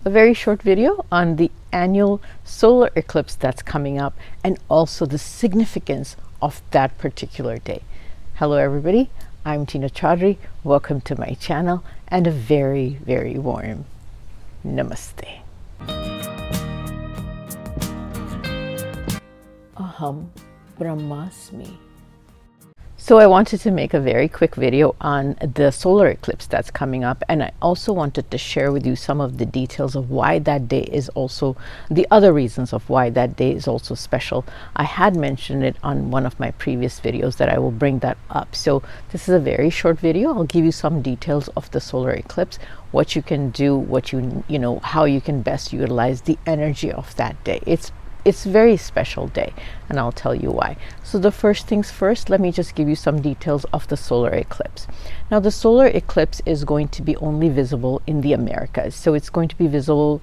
a very short video on the annual solar eclipse that's coming up and also the significance of that particular day. Hello everybody, I'm Tina Chaudhary. Welcome to my channel and a very, very warm namaste. Aham Brahmasmi. So I wanted to make a very quick video on the solar eclipse that's coming up, and I also wanted to share with you some of the details of why that day is also, the other reasons of why that day is also special. I had mentioned it on one of my previous videos that I will bring that up. So this is a very short video. I'll give you some details of the solar eclipse, what you can do, what you know, how you can best utilize the energy of that day. It's a very special day, and I'll tell you why. So the first things first, let me just give you some details of the solar eclipse. Now the solar eclipse is going to be only visible in the Americas. So it's going to be visible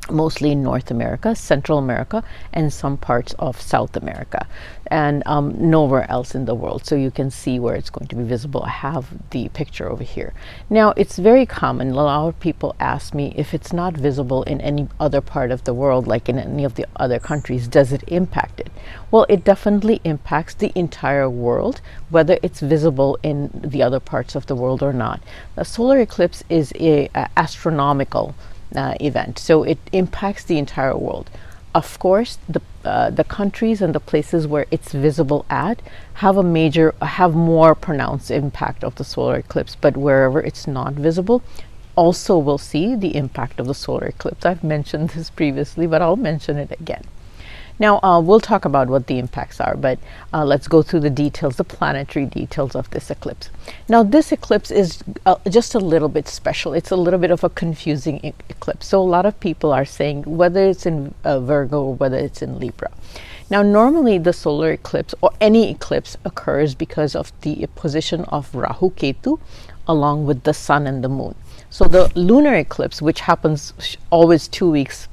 mostly in North America, Central America, and some parts of South America, and nowhere else in the world. So you can see where it's going to be visible. I have the picture over here. Now it's very common, a lot of people ask me, if it's not visible in any other part of the world, like in any of the other countries, does it impact it? Well, it definitely impacts the entire world, whether it's visible in the other parts of the world or not. The solar eclipse is a astronomical event, so it impacts the entire world. Of course, the countries and the places where it's visible at have more pronounced impact of the solar eclipse, but wherever it's not visible also will see the impact of the solar eclipse. I've mentioned this previously, but I'll mention it again. Now we'll talk about what the impacts are, but let's go through the details, the planetary details of this eclipse. Now this eclipse is just a little bit special. It's a little bit of a confusing eclipse. So a lot of people are saying whether it's in Virgo or whether it's in Libra. Now normally the solar eclipse or any eclipse occurs because of the position of Rahu Ketu along with the sun and the moon. So the lunar eclipse, which happens always 2 weeks,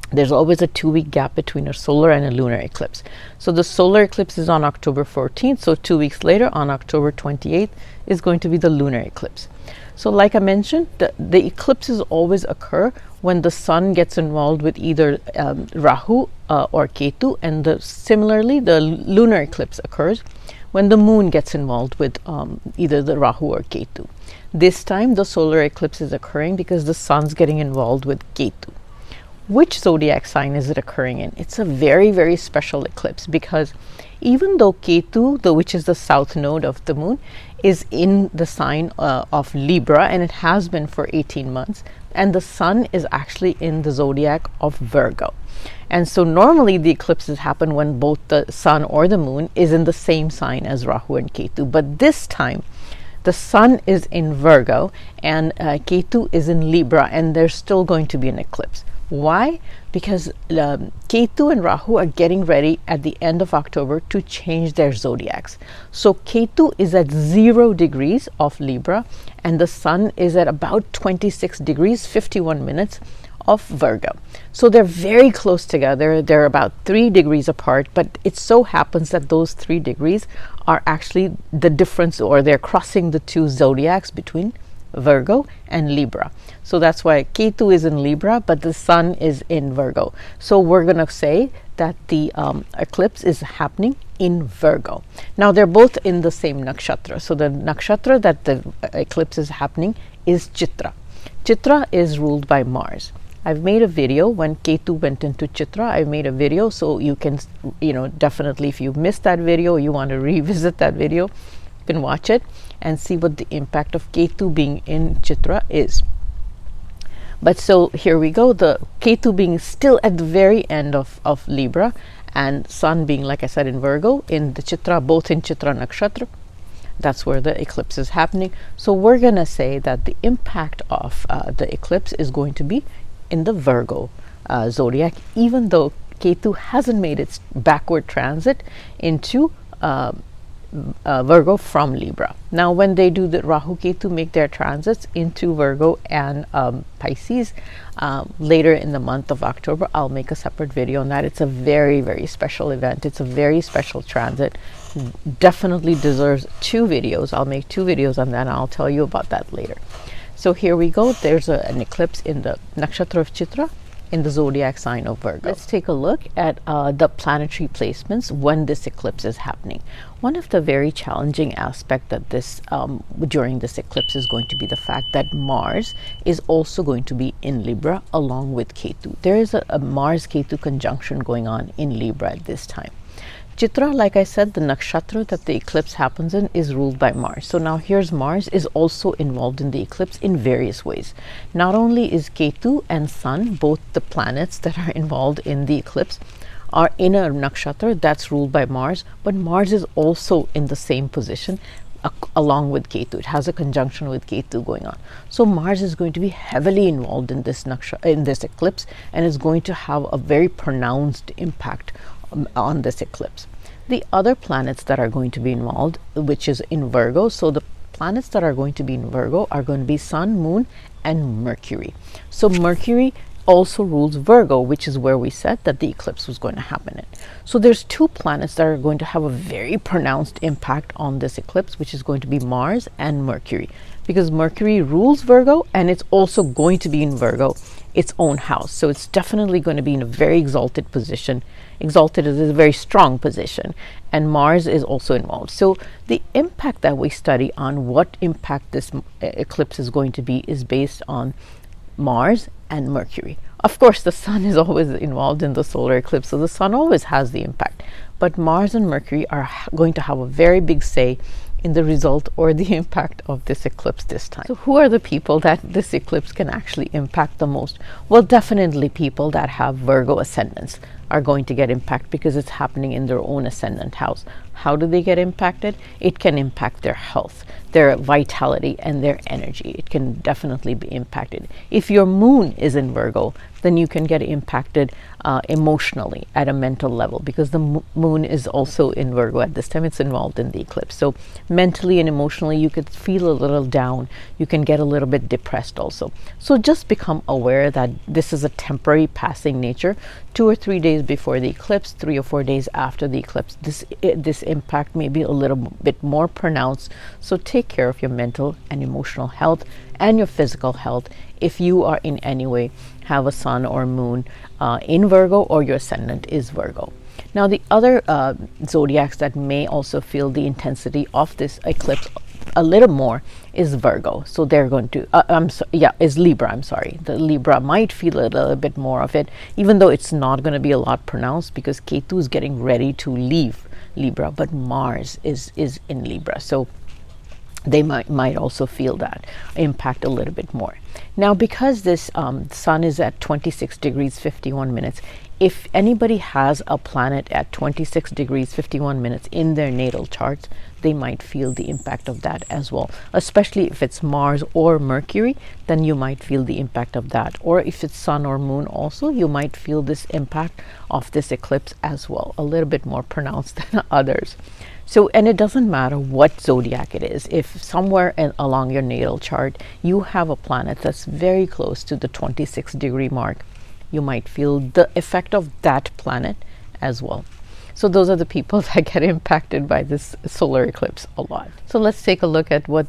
there's always a 2-week gap between a solar and a lunar eclipse. So the solar eclipse is on October 14th. So 2 weeks later, on October 28th, is going to be the lunar eclipse. So like I mentioned, the eclipses always occur when the sun gets involved with either Rahu or Ketu, and similarly, the lunar eclipse occurs when the moon gets involved with either the Rahu or Ketu. This time, the solar eclipse is occurring because the sun's getting involved with Ketu. Which zodiac sign is it occurring in? It's a very, very special eclipse because even though Ketu, which is the south node of the moon, is in the sign of Libra, and it has been for 18 months, and the sun is actually in the zodiac of Virgo. And so normally the eclipses happen when both the sun or the moon is in the same sign as Rahu and Ketu. But this time, the sun is in Virgo and Ketu is in Libra, and there's still going to be an eclipse. Why? Because Ketu and Rahu are getting ready at the end of October to change their zodiacs. So Ketu is at 0 degrees of Libra and the sun is at about 26 degrees, 51 minutes of Virgo. So they're very close together. They're about 3 degrees apart, but it so happens that those 3 degrees are actually the difference, or they're crossing the two zodiacs between Virgo and Libra. So that's why Ketu is in Libra, but the sun is in Virgo. So we're going to say that the eclipse is happening in Virgo. Now they're both in the same nakshatra. So the nakshatra that the eclipse is happening is Chitra. Chitra is ruled by Mars. I've made a video when Ketu went into Chitra. I made a video, so you can, definitely, if you missed that video, you want to revisit that video, you can watch it and see what the impact of Ketu being in Chitra is. But so here we go, the Ketu being still at the very end of Libra, and sun being, like I said, in Virgo, in the Chitra, both in Chitra nakshatra. That's where the eclipse is happening. So we're going to say that the impact of the eclipse is going to be in the Virgo zodiac, even though Ketu hasn't made its backward transit into Virgo from Libra. Now when they do the Rahu Ketu make their transits into Virgo and Pisces later in the month of October, I'll make a separate video on that. It's a very, very special event. It's a very special transit. Definitely deserves 2 videos. I'll make 2 videos on that and I'll tell you about that later. So here we go. There's an eclipse in the nakshatra of Chitra in the zodiac sign of Virgo. Let's take a look at the planetary placements when this eclipse is happening. One of the very challenging aspects that this during this eclipse is going to be the fact that Mars is also going to be in Libra along with Ketu. There is a Mars-Ketu conjunction going on in Libra at this time. Chitra, like I said, the nakshatra that the eclipse happens in is ruled by Mars. So now here's Mars is also involved in the eclipse in various ways. Not only is Ketu and Sun, both the planets that are involved in the eclipse, are in a nakshatra that's ruled by Mars, but Mars is also in the same position along with Ketu. It has a conjunction with Ketu going on. So Mars is going to be heavily involved in this eclipse, and is going to have a very pronounced impact on this eclipse. The other planets that are going to be involved, which is in Virgo, so the planets that are going to be in Virgo are going to be Sun, Moon, and Mercury. So Mercury also rules Virgo, which is where we said that the eclipse was going to happen in. So there's two planets that are going to have a very pronounced impact on this eclipse, which is going to be Mars and Mercury, because Mercury rules Virgo and it's also going to be in Virgo, its own house. So it's definitely going to be in a very exalted position. Exalted is a very strong position, and Mars is also involved. So the impact that we study on what impact this eclipse is going to be is based on Mars and Mercury. Of course, the Sun is always involved in the solar eclipse, so the Sun always has the impact. But Mars and Mercury are going to have a very big say in the result or the impact of this eclipse this time. So who are the people that this eclipse can actually impact the most? Well, definitely people that have Virgo ascendants are going to get impact because it's happening in their own ascendant house. How do they get impacted? It can impact their health, their vitality, and their energy. It can definitely be impacted. If your moon is in Virgo, then you can get impacted emotionally at a mental level, because the moon is also in Virgo at this time. It's involved in the eclipse. So mentally and emotionally, you could feel a little down. You can get a little bit depressed also. So just become aware that this is a temporary passing nature. 2 or 3 days before the eclipse, 3 or 4 days after the eclipse, this impact may be a little bit more pronounced. So take care of your mental and emotional health and your physical health if you are in any way have a sun or moon in Virgo, or your ascendant is Virgo. Now the other zodiacs that may also feel the intensity of this eclipse a little more is Virgo. So they're going to is Libra. I'm sorry. The Libra might feel a little bit more of it, even though it's not going to be a lot pronounced, because Ketu is getting ready to leave Libra, but Mars is in Libra. So they might also feel that impact a little bit more. Now, because this sun is at 26 degrees 51 minutes, if anybody has a planet at 26 degrees 51 minutes in their natal charts, they might feel the impact of that as well. Especially if it's Mars or Mercury, then you might feel the impact of that. Or if it's Sun or Moon also, you might feel this impact of this eclipse as well, a little bit more pronounced than others. So, and it doesn't matter what zodiac it is. If somewhere along your natal chart you have a planet that's very close to the 26 degree mark, you might feel the effect of that planet as well. So those are the people that get impacted by this solar eclipse a lot. So let's take a look at what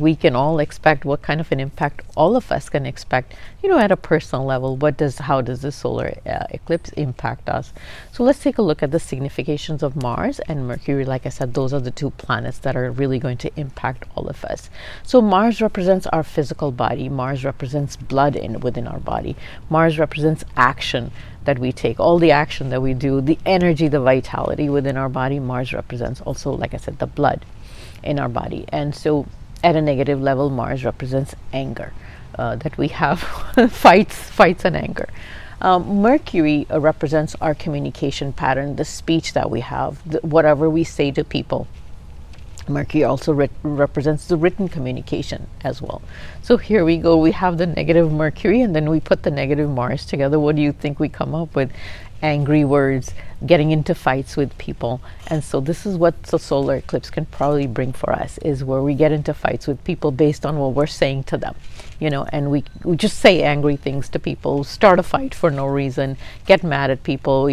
we can all expect, what kind of an impact all of us can expect, at a personal level. How does the solar eclipse impact us? So let's take a look at the significations of Mars and Mercury. Like I said, those are the two planets that are really going to impact all of us. So Mars represents our physical body. Mars represents blood within our body. Mars represents action that we take, all the action that we do, the energy, the vitality within our body. Mars represents also, like I said, the blood in our body. And so at a negative level, Mars represents anger, that we have fights and anger. Mercury represents our communication pattern, the speech that we have, whatever we say to people. Mercury also represents the written communication as well. So here we go. We have the negative Mercury, and then we put the negative Mars together. What do you think we come up with? angry words, getting into fights with people. And so this is what the solar eclipse can probably bring for us, is where we get into fights with people based on what we're saying to them, and we just say angry things to people, start a fight for no reason, get mad at people,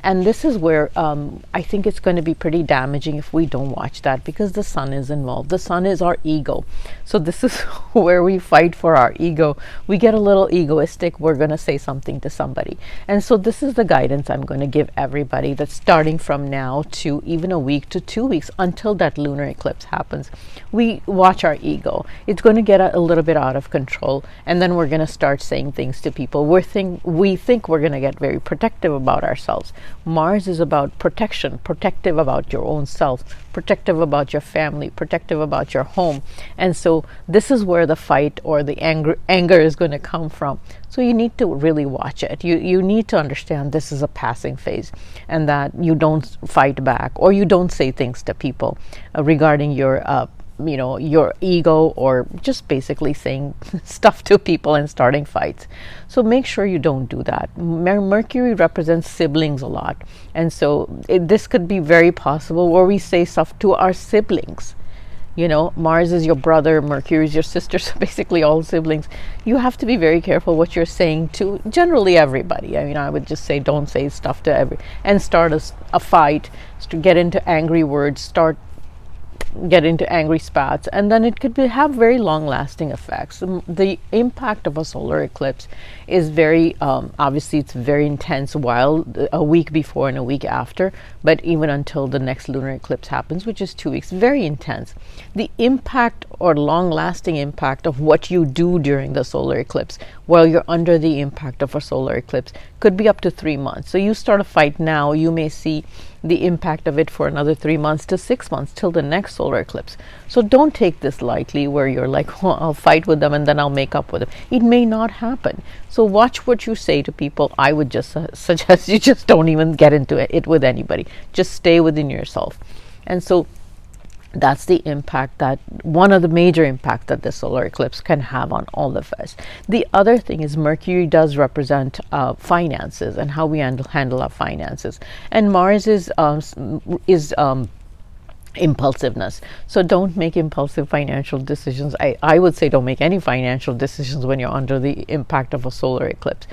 and this is where I think it's going to be pretty damaging if we don't watch that, because the sun is involved. The sun is our ego. So this is where we fight for our ego. We get a little egoistic, we're going to say something to somebody. And so this is the guidance I'm going to give everybody, that's starting from now to even a week to 2 weeks until that lunar eclipse happens. We watch our ego. It's going to get a little bit out of control, and then we're going to start saying things to people. We think we're going to get very protective about ourselves. Mars is about protection, protective about your own self, protective about your family, protective about your home. And so this is where the fight or the anger is going to come from. So you need to really watch it. You need to understand this is a passing phase, and that you don't fight back, or you don't say things to people regarding your ego, or just basically saying stuff to people and starting fights. So make sure you don't do that. Mercury represents siblings a lot, and so this could be very possible where we say stuff to our siblings. Mars is your brother, Mercury is your sister, so basically all siblings. You have to be very careful what you're saying to generally everybody. I would just say don't say stuff to and start a fight, to get into angry words, get into angry spats, and then it could have very long-lasting effects. The impact of a solar eclipse is very obviously it's very intense while a week before and a week after, but even until the next lunar eclipse happens, which is 2 weeks, very intense. The impact or long-lasting impact of what you do during the solar eclipse while you're under the impact of a solar eclipse could be up to 3 months. So you start a fight now, you may see the impact of it for another 3 months to 6 months till the next solar eclipse. So don't take this lightly, where you're like, well, I'll fight with them and then I'll make up with them. It may not happen. So watch what you say to people. I would just suggest you just don't even get into it with anybody. Just stay within yourself. And so that's the impact, that one of the major impact that the solar eclipse can have on all of us. The other thing is Mercury does represent finances and how we handle our finances, and Mars is impulsiveness. So don't make impulsive financial decisions. I would say don't make any financial decisions when you're under the impact of a solar eclipse.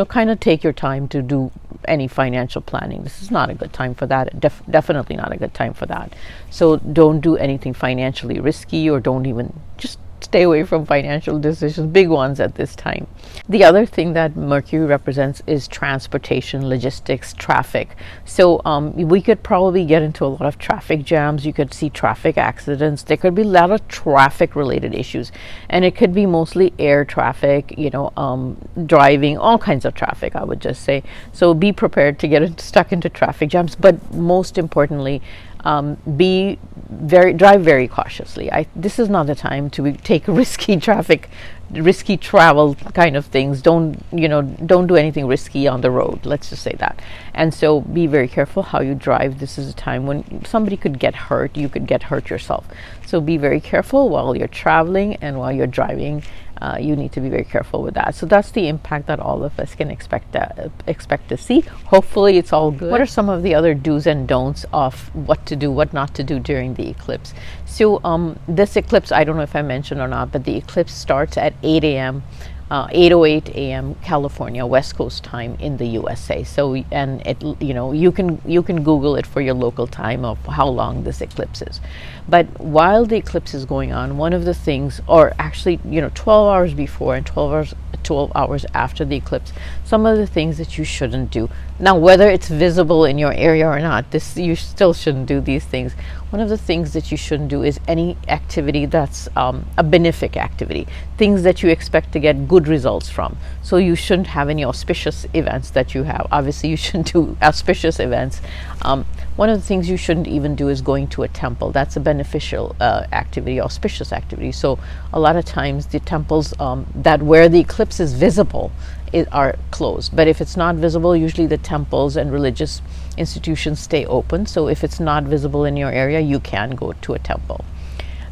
Kind of take your time to do any financial planning. This is not a good time for that. Definitely not a good time for that. So don't do anything financially risky, or don't even, just stay away from financial decisions, big ones at this time. The other thing that Mercury represents is transportation, logistics, traffic. So we could probably get into a lot of traffic jams. You could see traffic accidents. There could be a lot of traffic related issues, and it could be mostly air traffic, driving, all kinds of traffic, I would just say. So be prepared to get stuck into traffic jams, but most importantly, drive very cautiously. This is not the time to take risky travel kind of things. Don't do anything risky on the road. Let's just say that. And so be very careful how you drive. This is a time when somebody could get hurt. You could get hurt yourself. So be very careful while you're traveling and while you're driving. You need to be very careful with that. So that's the impact that all of us can expect to see. Hopefully it's all good. What are some of the other do's and don'ts of what to do, what not to do during the eclipse? So this eclipse, I don't know if I mentioned or not, but the eclipse starts at 8 a.m. 8:08 a.m. California West Coast time in the USA. So, and it, you can Google it for your local time of how long this eclipse is. But while the eclipse is going on, one of the things, or actually 12 hours before and 12 hours after the eclipse, some of the things that you shouldn't do. Now, whether it's visible in your area or not, you still shouldn't do these things. One of the things that you shouldn't do is any activity that's a benefic activity, things that you expect to get good results from. So you shouldn't have any auspicious events that you have. Obviously, you shouldn't do auspicious events. One of the things you shouldn't even do is going to a temple. That's a beneficial activity, auspicious activity. So a lot of times the temples that where the eclipse is visible are closed. But if it's not visible, usually the temples and religious institutions stay open. So if it's not visible in your area, you can go to a temple.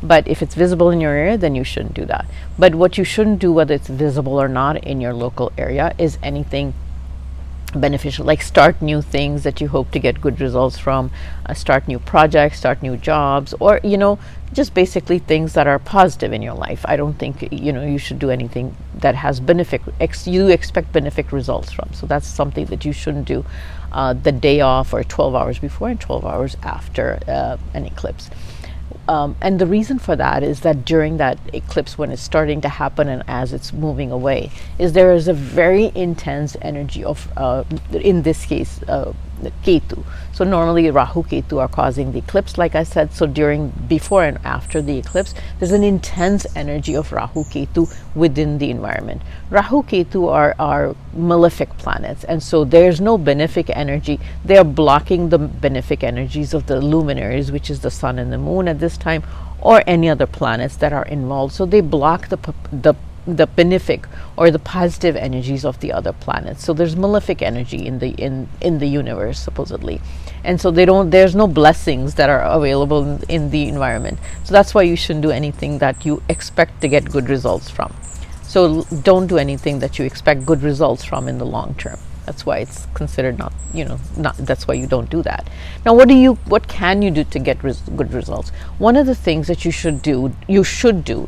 But if it's visible in your area, then you shouldn't do that. But what you shouldn't do, whether it's visible or not in your local area, is anything beneficial, like start new things that you hope to get good results from, start new projects, start new jobs, or just basically things that are positive in your life. I don't think you should do anything that has you expect benefic results from. So that's something that you shouldn't do the day off or 12 hours before and 12 hours after an eclipse. And the reason for that is that during that eclipse, when it's starting to happen and as it's moving away, there is a very intense energy of, in this case, Ketu. So normally Rahu Ketu are causing the eclipse, like I said. So before and after the eclipse, there's an intense energy of Rahu Ketu within the environment. Rahu Ketu are malefic planets, and so there's no benefic energy. They are blocking the benefic energies of the luminaries, which is the sun and the moon at this time, or any other planets that are involved. So they block the benefic or the positive energies of the other planets. So there's malefic energy in the universe, supposedly, and so there's no blessings that are available in the environment. So that's why you shouldn't do anything that you expect to get good results from. So don't do anything that you expect good results from in the long term. That's why it's considered not. That's why you don't do that. Now, what can you do to get good results? One of the things that you should do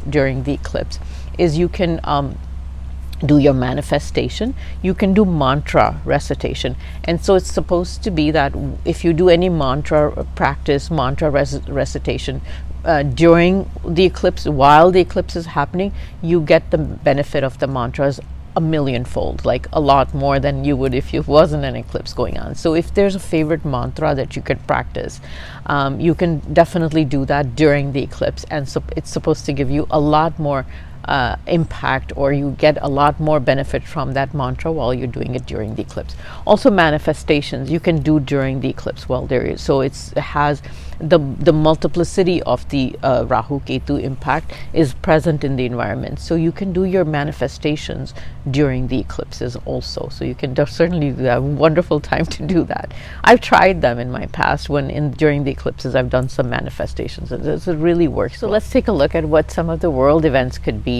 during the eclipse is you can do your manifestation. You can do mantra recitation. And so it's supposed to be that if you do any mantra recitation during the eclipse, while the eclipse is happening, you get the benefit of the mantras a millionfold, like a lot more than you would if it wasn't an eclipse going on. So if there's a favorite mantra that you could practice, you can definitely do that during the eclipse, and so it's supposed to give you a lot more impact, or you get a lot more benefit from that mantra while you're doing it during the eclipse. Also, manifestations you can do during the eclipse while there is. So it has the multiplicity of the Rahu Ketu impact is present in the environment. So you can do your manifestations during the eclipses also. So you can certainly have a wonderful time to do that. I've tried them in my past during the eclipses. I've done some manifestations, and it really works. So let's take a look at what some of the world events could be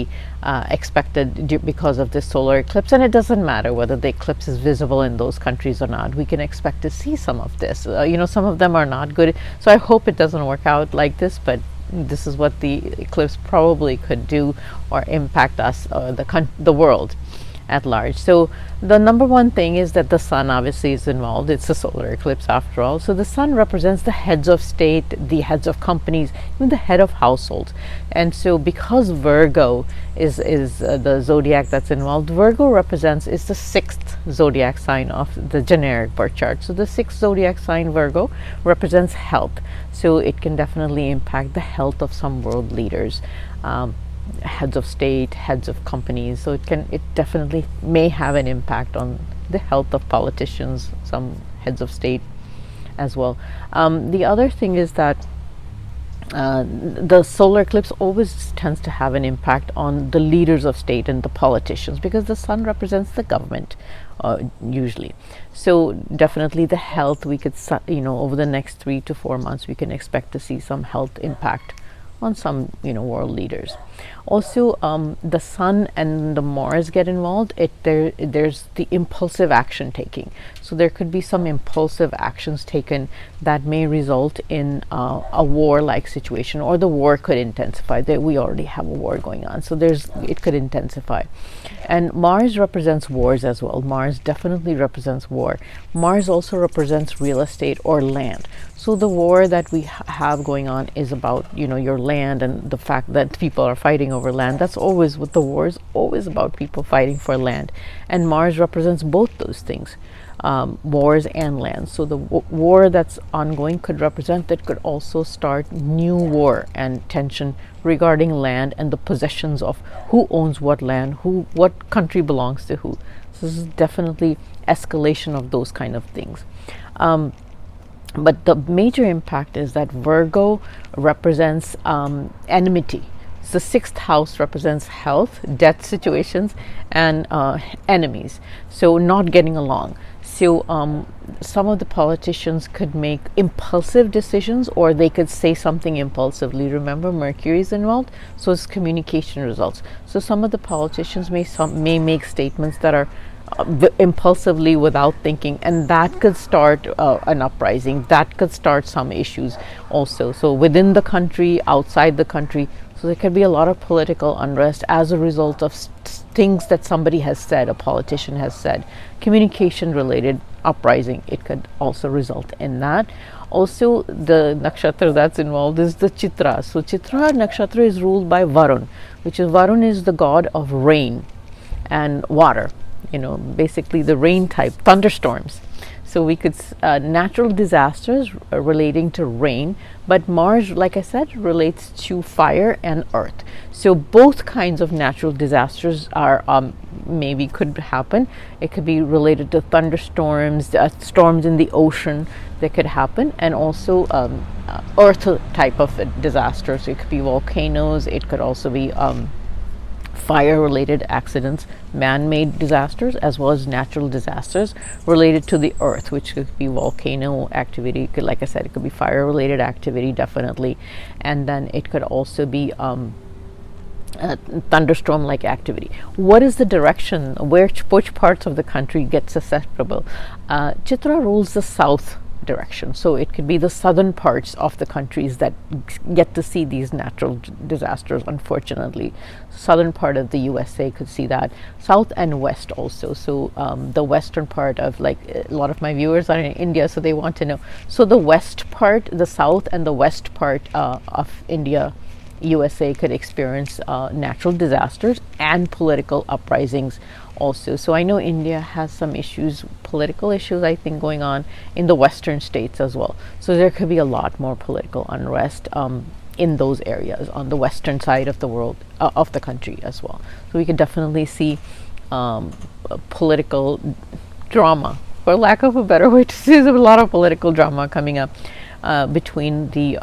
expected because of this solar eclipse. And it doesn't matter whether the eclipse is visible in those countries or not. We can expect to see some of this. Some of them are not good. So I hope it doesn't work out like this, but this is what the eclipse probably could do or impact us, the world at large. So the number one thing is that the sun obviously is involved. It's a solar eclipse after all. So the sun represents the heads of state, the heads of companies, even the head of households. And so because Virgo is the zodiac that's involved, Virgo is the sixth zodiac sign of the generic birth chart. So the sixth zodiac sign, Virgo, represents health. So it can definitely impact the health of some world leaders. Heads of state, heads of companies. So it definitely may have an impact on the health of politicians, some heads of state as well. The other thing is that the solar eclipse always tends to have an impact on the leaders of state and the politicians, because the sun represents the government usually. So definitely the health, we could over the next 3 to 4 months we can expect to see some health impact on some world leaders. Also, the sun and the Mars get involved. There's the impulsive action taking. So there could be some impulsive actions taken that may result in a war-like situation, or the war could intensify. We already have a war going on, so it could intensify. And Mars represents wars as well. Mars definitely represents war. Mars also represents real estate or land. So the war that we have going on is about your land, and the fact that people are fighting over land. That's always what the war is, always about people fighting for land. And Mars represents both those things, wars and land. So the war that's ongoing could also start new war and tension regarding land and the possessions of who owns what land, what country belongs to who. So this is definitely escalation of those kind of things. But the major impact is that Virgo represents enmity. The sixth house represents health, death situations, and enemies. So not getting along. So some of the politicians could make impulsive decisions, or they could say something impulsively. Remember, Mercury is involved, so it's communication results. So some of the politicians may make statements that are impulsively without thinking, and that could start an uprising. That could start some issues also. So within the country, outside the country. So there could be a lot of political unrest as a result of things that somebody has said, a politician has said. Communication related uprising, it could also result in that. Also, the nakshatra that's involved is the Chitra. So Chitra nakshatra is ruled by Varun, which is Varun is the god of rain and water, basically the rain type, thunderstorms. So we could natural disasters relating to rain, but Mars, like I said, relates to fire and earth. So both kinds of natural disasters are maybe could happen. It could be related to thunderstorms, storms in the ocean that could happen, and also earth type of disasters. So it could be volcanoes. It could also be fire-related accidents, man-made disasters, as well as natural disasters related to the earth, which could be volcano activity. Like I said, it could be fire-related activity, definitely, and then it could also be thunderstorm-like activity. What is the direction? Which parts of the country get susceptible? Chitra rules the south direction, so it could be the southern parts of the countries that get to see these natural disasters. Unfortunately, southern part of the USA could see that, south and west also. So the western part of, like, a lot of my viewers are in India, so they want to know. So the west part, the south and the west part of India, USA, could experience natural disasters and political uprisings also. So I know India has some issues, political issues, I think, going on in the western states as well. So there could be a lot more political unrest in those areas on the western side of the world, of the country as well. So we could definitely see political drama, for lack of a better way to say. There's a lot of political drama coming up between the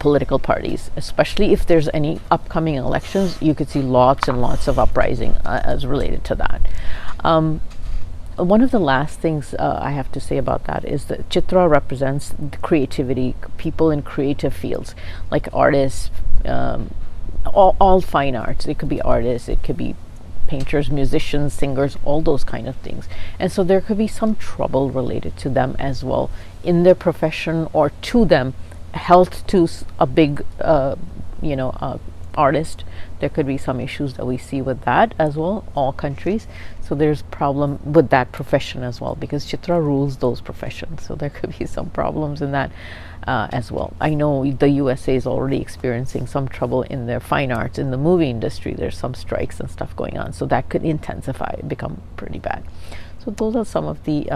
political parties, especially if there's any upcoming elections. You could see lots and lots of uprising as related to that. One of the last things I have to say about that is that Chitra represents the creativity, people in creative fields, like artists, all fine arts. It could be artists, it could be painters, musicians, singers, all those kind of things. And so there could be some trouble related to them as well in their profession, or to them, health to a big artist. There could be some issues that we see with that as well, all countries. So there's problem with that profession as well, because Chitra rules those professions. So there could be some problems in that as well. I know the USA is already experiencing some trouble in their fine arts, in the movie industry. There's some strikes and stuff going on, so that could intensify, become pretty bad. So those are some of the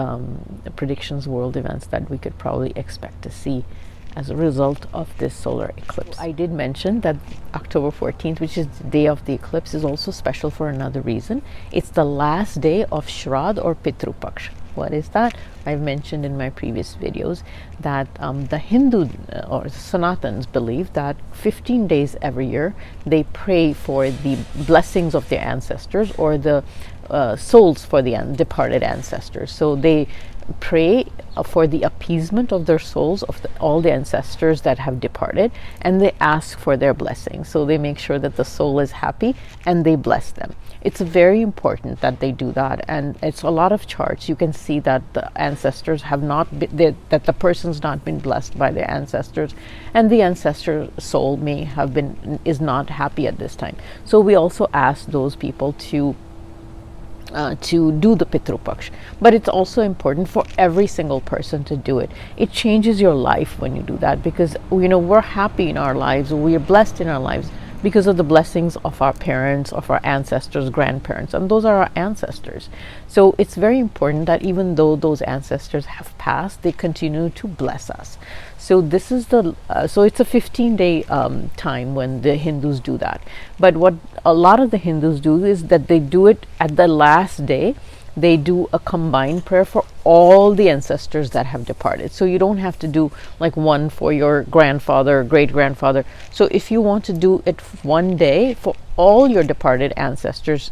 predictions, world events that we could probably expect to see as a result of this solar eclipse. I did mention that October 14th, which is the day of the eclipse, is also special for another reason. It's the last day of Shraddh or Pitru Paksh. What is that? I've mentioned in my previous videos that the Hindu or Sanatans believe that 15 days every year they pray for the blessings of their ancestors, or the souls for the departed ancestors. So they pray for the appeasement of their souls, of all the ancestors that have departed, and they ask for their blessings. So they make sure that the soul is happy and they bless them. It's very important that they do that, and it's a lot of charts. You can see that the ancestors have not been, that the person's not been blessed by their ancestors, and the ancestor soul may have been, is not happy at this time. So we also ask those people to do the Pitru Paksh. But it's also important for every single person to do it. It changes your life when you do that, because we're happy in our lives, we are blessed in our lives because of the blessings of our parents, of our ancestors, grandparents, and those are our ancestors. So it's very important that even though those ancestors have passed, they continue to bless us. So this is so it's a 15-day time when the Hindus do that. But what a lot of the Hindus do is that they do it at the last day. They do a combined prayer for all the ancestors that have departed. So you don't have to do like one for your grandfather or great grandfather. So if you want to do it one day for all your departed ancestors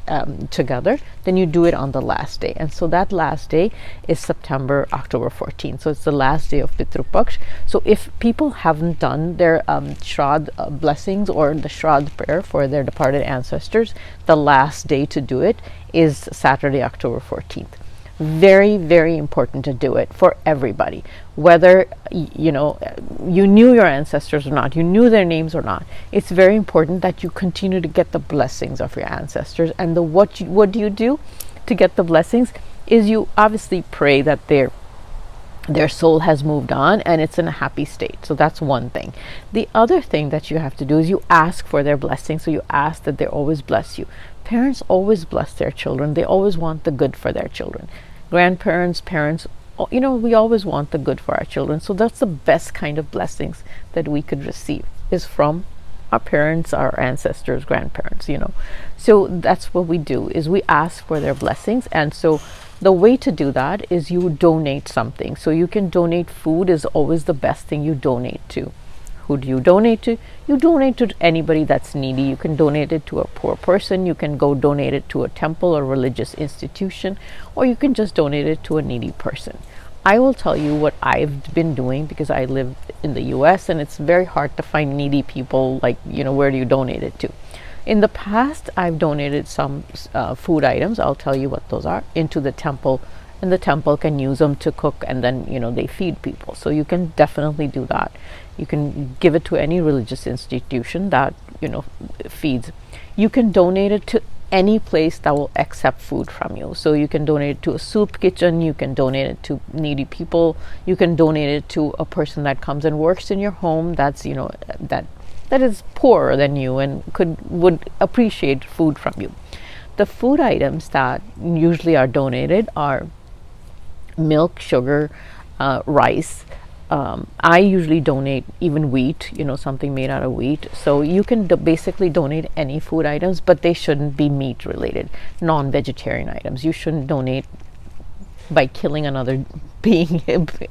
together, then you do it on the last day. And so that last day is October 14th. So it's the last day of Pitru Paksh. So if people haven't done their Shraddh blessings or the Shraddh prayer for their departed ancestors, the last day to do it is Saturday, October 14th. Very, very important to do it for everybody, whether you knew your ancestors or not, you knew their names or not. It's very important that you continue to get the blessings of your ancestors. And what do you do to get the blessings is you obviously pray that their soul has moved on and it's in a happy state. So that's one thing. The other thing that you have to do is you ask for their blessing. So you ask that they always bless you. Parents always bless their children. They always want the good for their children. Grandparents, parents, we always want the good for our children. So that's the best kind of blessings that we could receive, is from our parents, our ancestors, grandparents, So that's what we do, is we ask for their blessings. And so the way to do that is you donate something. So you can donate food, is always the best thing you donate to. Who do you donate to? You donate to anybody that's needy. You can donate it to a poor person. You can go donate it to a temple or religious institution, or you can just donate it to a needy person. I will tell you what I've been doing, because I live in the US and it's very hard to find needy people. Like, where do you donate it to? In the past, I've donated some food items, I'll tell you what those are, into the temple, and the temple can use them to cook, and then they feed people. So you can definitely do that. You can give it to any religious institution that feeds. You can donate it to any place that will accept food from you. So you can donate it to a soup kitchen, you can donate it to needy people, you can donate it to a person that comes and works in your home that's that is poorer than you and would appreciate food from you. The food items that usually are donated are milk, sugar, rice. I usually donate even wheat, something made out of wheat. So you can basically donate any food items, but they shouldn't be meat related, non-vegetarian items. You shouldn't donate by killing another being,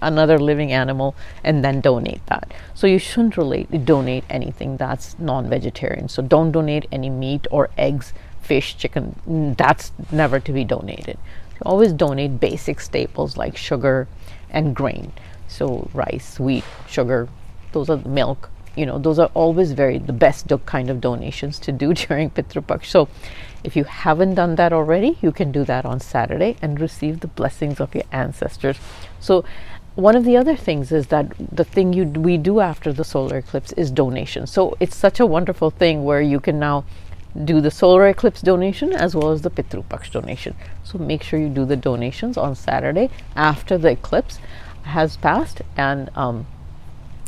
another living animal, and then donate that. So you shouldn't donate anything that's non-vegetarian. So don't donate any meat or eggs, fish, chicken. That's never to be donated. So always donate basic staples like sugar and grain. So rice, wheat, sugar, those are milk. Those are always the best kind of donations to do during Pitru Paksh. So if you haven't done that already, you can do that on Saturday and receive the blessings of your ancestors. So one of the other things is that the thing we do after the solar eclipse is donation. So it's such a wonderful thing where you can now do the solar eclipse donation as well as the Pitru Paksh donation. So make sure you do the donations on Saturday after the eclipse has passed, and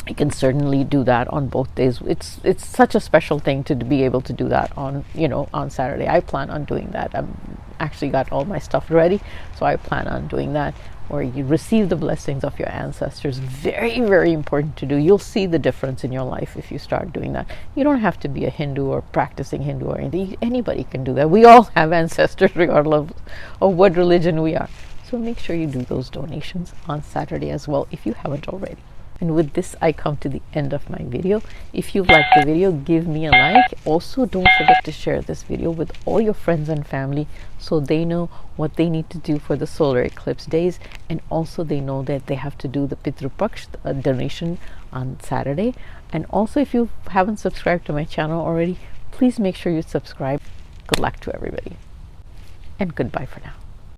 you can certainly do that on both days. It's such a special thing to be able to do that on Saturday. I plan on doing that. I've actually got all my stuff ready, so I plan on doing that, where you receive the blessings of your ancestors. Very, very important to do. You'll see the difference in your life if you start doing that. You don't have to be a Hindu or practicing Hindu or anything. Anybody can do that. We all have ancestors regardless of what religion we are. So make sure you do those donations on Saturday as well if you haven't already. And with this, I come to the end of my video. If you liked the video, give me a like. Also, don't forget to share this video with all your friends and family so they know what they need to do for the solar eclipse days. And also they know that they have to do the Pitru Paksh donation on Saturday. And also, if you haven't subscribed to my channel already, please make sure you subscribe. Good luck to everybody. And goodbye for now.